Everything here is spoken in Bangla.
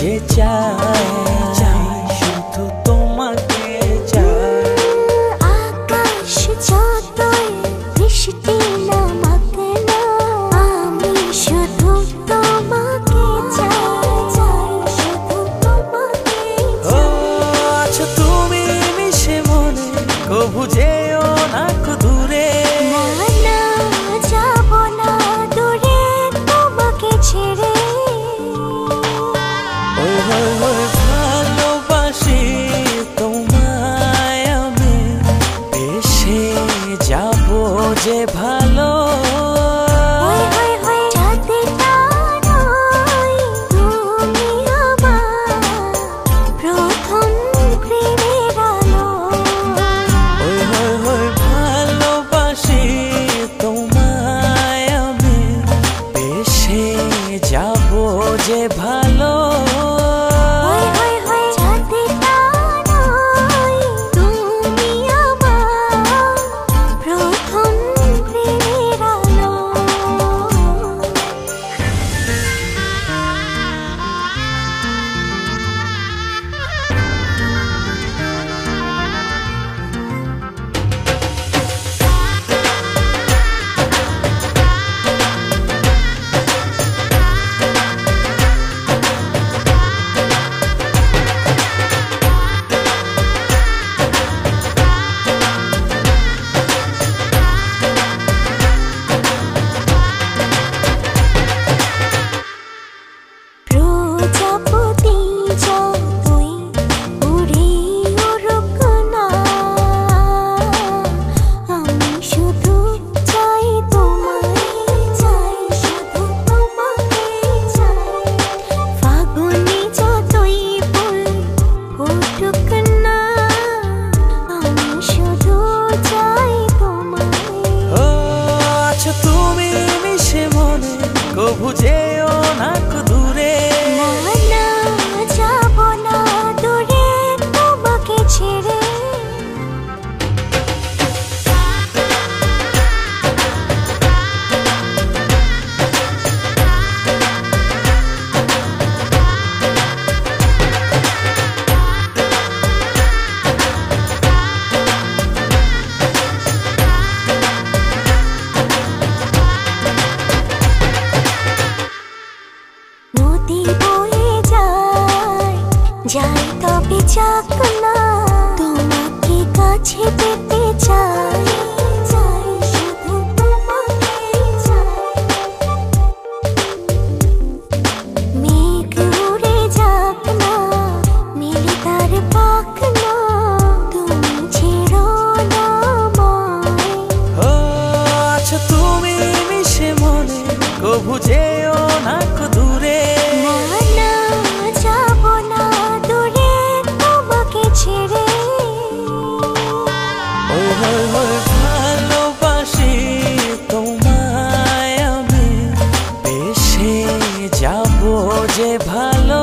যে চাই শুধু তোমাকে চাই। আকাশ যতই বৃষ্টি নামাক না, আমি শুধু তোমাকে চাই, শুধু তোমাকে চাই। আচ্ছা তুমি মিশে মনে কবু যেও না দূরে। না না যাব না দূরে তোমাকে ছেড়ে। ভালোবাসি তোমায় আমি, বেশে যাব যে ভালো। ভালোবাসি তোমায় আমি, বেশে যাব যে ভালো। কবু যেও না দূরে। না না যাব না দূরে তোমাকে ছেড়ে। নদী বয়ে যায় যাই তবে যাক না, তোমাকে কাছে পেতে চাই, শুধু তোমাকে চাই। মেঘ উড়ে যাক না, মিলে তার পাক না, তুমি ছেড়ো না আমায়। আচ্ছা তুমি মিশে মনে কবু যেও না দূরে। না না যাব না দূরে তোমাকে ছেড়ে। ভালোবাসি তোমায় আমি, বেশে যাব যে ভালো।